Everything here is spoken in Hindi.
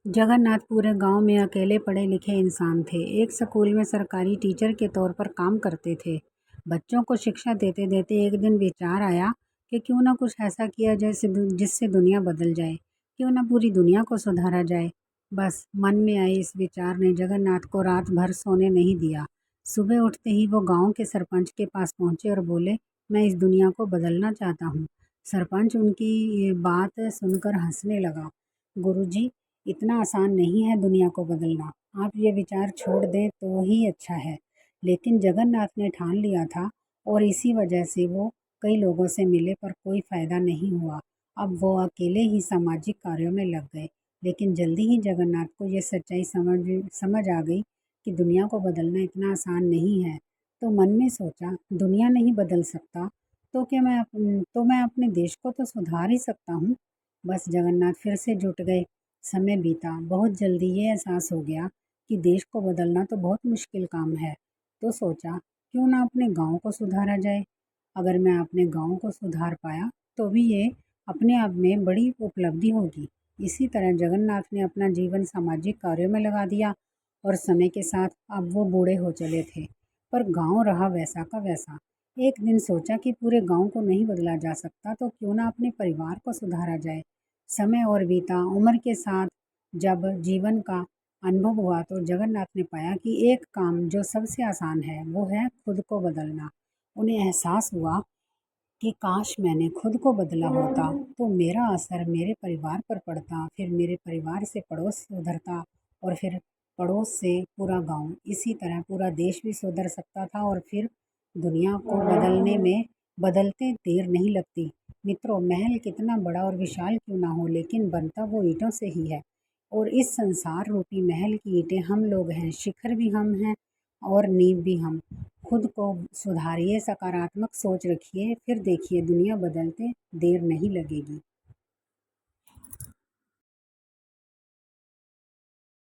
जगन्नाथ पूरे गांव में अकेले पढ़े लिखे इंसान थे। एक स्कूल में सरकारी टीचर के तौर पर काम करते थे। बच्चों को शिक्षा देते देते एक दिन विचार आया कि क्यों ना कुछ ऐसा किया जाए जिससे दुनिया बदल जाए, क्यों ना पूरी दुनिया को सुधारा जाए। बस मन में आए इस विचार ने जगन्नाथ को रात भर सोने नहीं दिया। सुबह उठते ही वो गांव के सरपंच के पास पहुंचे और बोले, मैं इस दुनिया को बदलना चाहता हूँ। सरपंच उनकी ये बात सुनकर हंसने लगा। गुरुजी, इतना आसान नहीं है दुनिया को बदलना। आप ये विचार छोड़ दें तो ही अच्छा है। लेकिन जगन्नाथ ने ठान लिया था और इसी वजह से वो कई लोगों से मिले पर कोई फ़ायदा नहीं हुआ। अब वो अकेले ही सामाजिक कार्यों में लग गए। लेकिन जल्दी ही जगन्नाथ को ये सच्चाई समझ आ गई कि दुनिया को बदलना इतना आसान नहीं है। तो मन में सोचा, दुनिया नहीं बदल सकता तो मैं अपने देश को तो सुधार ही सकता हूँ। बस जगन्नाथ फिर से जुट गए। समय बीता, बहुत जल्दी ये एहसास हो गया कि देश को बदलना तो बहुत मुश्किल काम है। तो सोचा, क्यों ना अपने गांव को सुधारा जाए। अगर मैं अपने गांव को सुधार पाया तो भी ये अपने आप में बड़ी उपलब्धि होगी। इसी तरह जगन्नाथ ने अपना जीवन सामाजिक कार्यों में लगा दिया और समय के साथ अब वो बूढ़े हो चले थे, पर गांव रहा वैसा का वैसा। एक दिन सोचा कि पूरे गांव को नहीं बदला जा सकता तो क्यों ना अपने परिवार को सुधारा जाए। समय और बीता, उम्र के साथ जब जीवन का अनुभव हुआ तो जगन्नाथ ने पाया कि एक काम जो सबसे आसान है वो है खुद को बदलना। उन्हें एहसास हुआ कि काश मैंने खुद को बदला होता तो मेरा असर मेरे परिवार पर पड़ता, फिर मेरे परिवार से पड़ोस सुधरता और फिर पड़ोस से पूरा गांव, इसी तरह पूरा देश भी सुधर सकता था और फिर दुनिया को बदलने में बदलते देर नहीं लगती। मित्रों, महल कितना बड़ा और विशाल क्यों ना हो, लेकिन बनता वो ईंटों से ही है। और इस संसार रूपी महल की ईंटें हम लोग हैं, शिखर भी हम हैं और नींव भी हम। खुद को सुधारिए, सकारात्मक सोच रखिए, फिर देखिए दुनिया बदलते देर नहीं लगेगी।